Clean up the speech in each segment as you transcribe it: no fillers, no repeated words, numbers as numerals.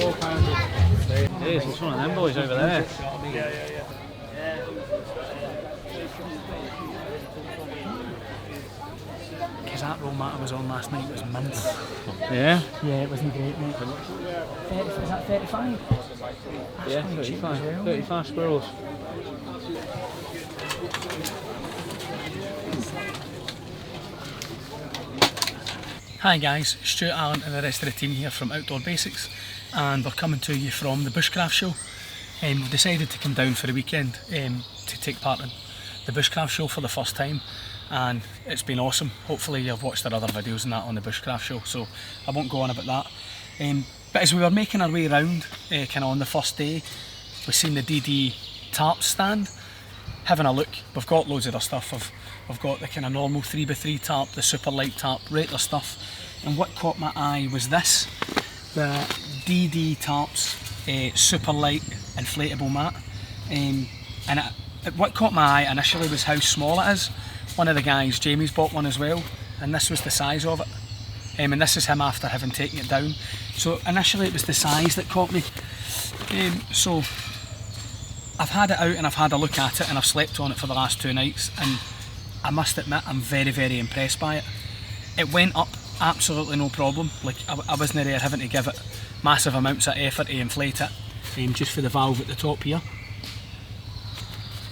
There's one of them boys over there. Because that roll mat I was on last night was mint. Yeah? Yeah, it wasn't great, mate. Is that 35? Yeah, 35. 35 squirrels. Hi guys, Stuart, Alan and the rest of the team here from Outdoor Basics, and we're coming to you from the Bushcraft show. We've decided to come down for the weekend to take part in the Bushcraft show for the first time, and it's been awesome. Hopefully you've watched our other videos and that on the Bushcraft show, so I won't go on about that. But as we were making our way around, kind of on the first day, we've seen the DD tarp stand. Having a look, we've got loads of their stuff. We've got the kind of normal 3x3 tarp, the super light tarp, Rattler stuff. And what caught my eye was this, the DD tarps super light inflatable mat. What caught my eye initially was how small it is. One of the guys, Jamie's bought one as well, and this was the size of it. And this is him after having taken it down. So initially it was the size that caught me. So I've had it out and I've had a look at it and I've slept on it for the last 2 nights, and I must admit I'm very, very impressed by it. It went up absolutely no problem. Like I wasn't there having to give it massive amounts of effort to inflate it, just for the valve at the top here.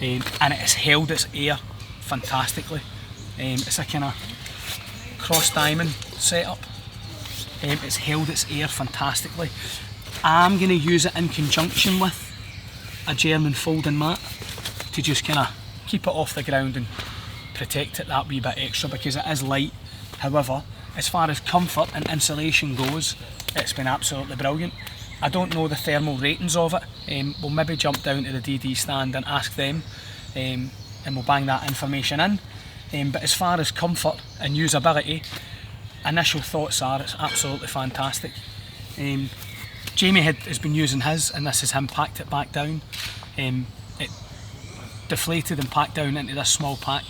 And it has held its air fantastically. It's a kind of cross diamond setup. It's held its air fantastically. I'm going to use it in conjunction with a German folding mat to just kind of keep it off the ground and protect it that wee bit extra, because it is light. However, as far as comfort and insulation goes, it's been absolutely brilliant. I don't know the thermal ratings of it. We'll maybe jump down to the DD stand and ask them, and we'll bang that information in. But as far as comfort and usability, initial thoughts are it's absolutely fantastic. Jamie has been using his, and this is him packed it back down. It deflated and packed down into this small pack,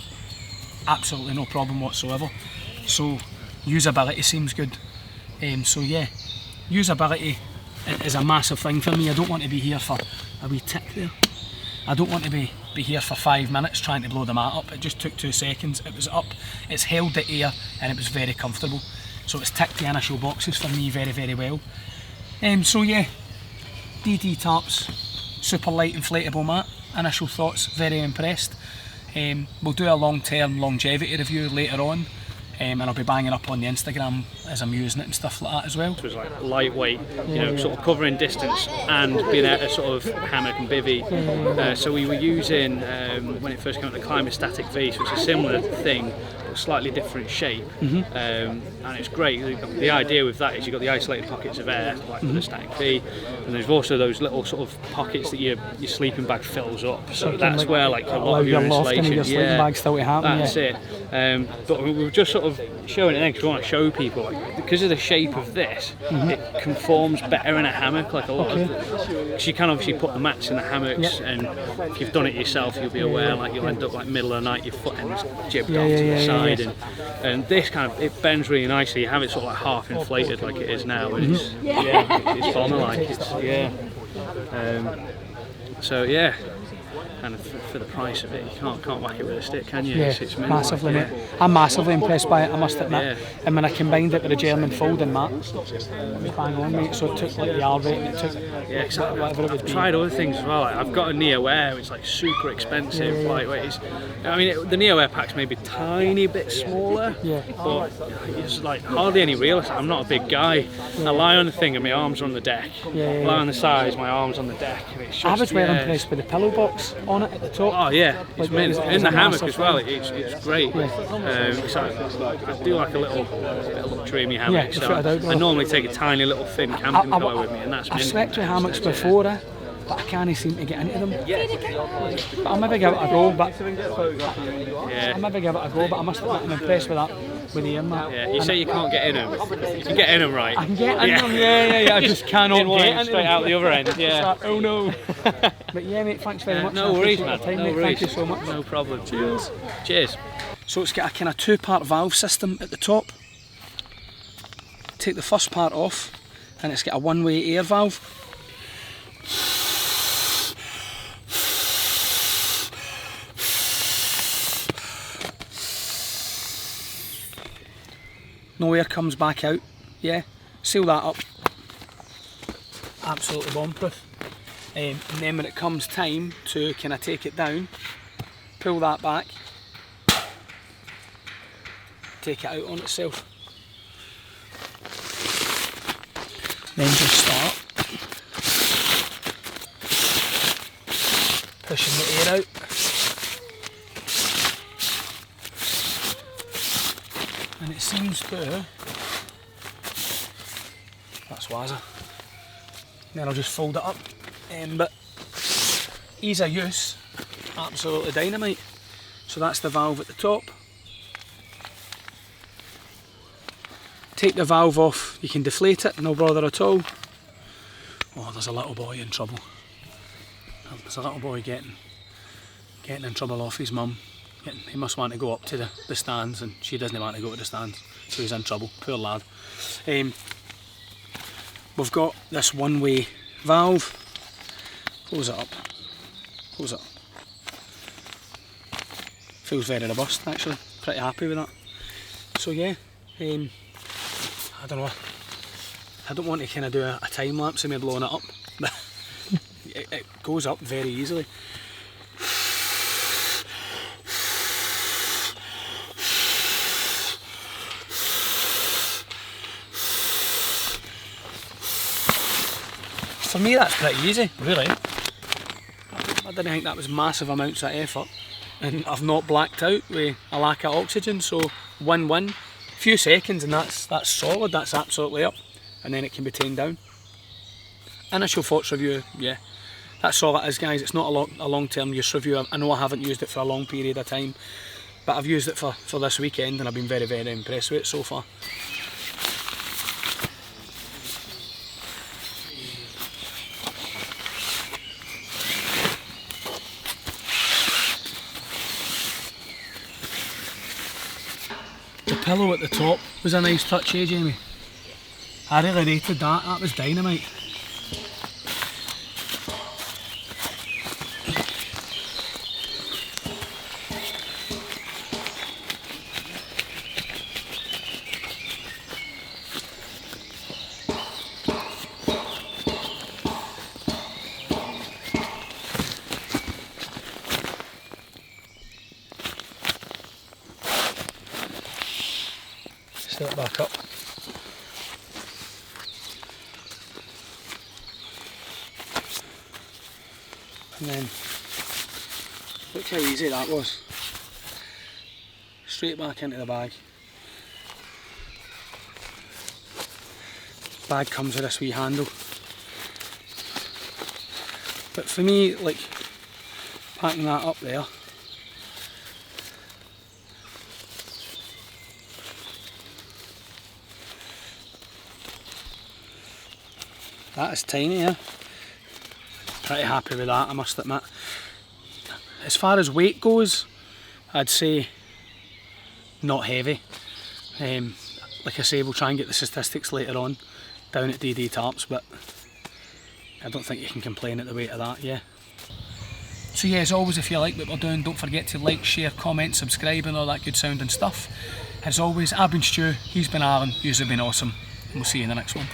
absolutely no problem whatsoever. So usability seems good. So yeah, usability is a massive thing for me. I don't want to be here for a wee tick there. I don't want to be here for 5 minutes trying to blow the mat up. It just took 2 seconds. It was up, it's held the air, and it was very comfortable. So it's ticked the initial boxes for me very, very well. So yeah, DD tarps, super light inflatable mat. Initial thoughts, very impressed. We'll do a long-term longevity review later on, and I'll be banging up on the Instagram as I'm using it and stuff like that as well. It was like lightweight, sort of covering distance and being able to sort of hammock and bivvy. So we were using, when it first came out, the Climastatic V, so it's a similar thing, but slightly different shape. And it's great. The idea with that is you've got the isolated pockets of air, like for the Static V, and there's also those little sort of pockets that your sleeping bag fills up. So that's where like a lot of your insulation. Your sleeping bag still to happen. That's it. But we were just sort of showing it there because we want to show people, like, because of the shape of this, it conforms better in a hammock. Like a lot of, because you can obviously put the mats in the hammocks, and if you've done it yourself, you'll be aware like you'll end up like middle of the night, your foot ends jibbed off to the side, and this kind of, it bends really nicely. You have it sort of like half inflated like it is now, and it's it's bomber like. So yeah. And for the price of it, you can't whack it with a stick, can you? Yeah, it's massively, mate. I'm massively impressed by it, I must admit. And when I combined it with the German folding mat, it was bang on, mate. So it took like the yard rate, and it took whatever it would be. I've tried other things as well. Like, I've got a Neo Air, which is like super expensive, lightweight. The Neo Air pack's maybe a tiny bit smaller, but it's like hardly any real. I'm not a big guy. I lie on the thing and my arms are on the deck. I lie on the sides, my arms on the deck. And it's just, I was well impressed with the pillow box on it at the top. Oh yeah, it's in the hammock as well. It's great. So I do like a little dreamy hammock. So I normally take a tiny little thin camping pillow with me, and that's. I've slept with hammocks before, but I can't seem to get into them. But I'll maybe give it a go. But I must admit I'm impressed with that. With the mat. Yeah, you say you can't get in them. You can get in them, right? I can get in them. Yeah. I just cannot get in straight out the other end. Yeah. Like, oh no. But yeah, mate. Thanks very much. No worries, man. No worries. Thank you so much. No problem. Cheers. Cheers. So it's got a kind of 2-part valve system at the top. Take the first part off, and it's got a one-way air valve. No air comes back out. Yeah, seal that up. Absolutely bomb-proof. And then when it comes time to kind of take it down, pull that back, take it out on itself. Then just start pushing the air out. And it seems to, that's Wazza. Then I'll just fold it up. But ease of use, absolutely dynamite. So that's the valve at the top. Take the valve off, you can deflate it, no bother at all. Oh, there's a little boy in trouble. There's a little boy getting in trouble off his mum. He must want to go up to the stands, and she doesn't want to go to the stands, so he's in trouble, poor lad. We've got this one-way valve. Close it up. Close it up. Feels very robust actually, pretty happy with that. So yeah, I don't know, I don't want to kind of do a time lapse of me blowing it up, but it goes up very easily. For me that's pretty easy, really. I didn't think that was massive amounts of effort, and I've not blacked out with a lack of oxygen, so win-win. A few seconds and that's solid, that's absolutely up, and then it can be tamed down. Initial thoughts review, yeah, that's all it is guys. It's not a long-term use review. I know I haven't used it for a long period of time, but I've used it for this weekend and I've been very, very impressed with it so far. The pillow at the top was a nice touch, eh Jamie? I really rated that, that was dynamite. Set it back up. And then, look how easy that was. Straight back into the bag. Bag comes with this wee handle. But for me, like, packing that up there, that is tiny, yeah. Pretty happy with that, I must admit. As far as weight goes, I'd say not heavy. Like I say, we'll try and get the statistics later on down at DD Tarps, but I don't think you can complain at the weight of that, yeah. So yeah, as always, if you like what we're doing, don't forget to like, share, comment, subscribe and all that good sounding stuff. As always, I've been Stu, he's been Aaron, you've been awesome, and we'll see you in the next one.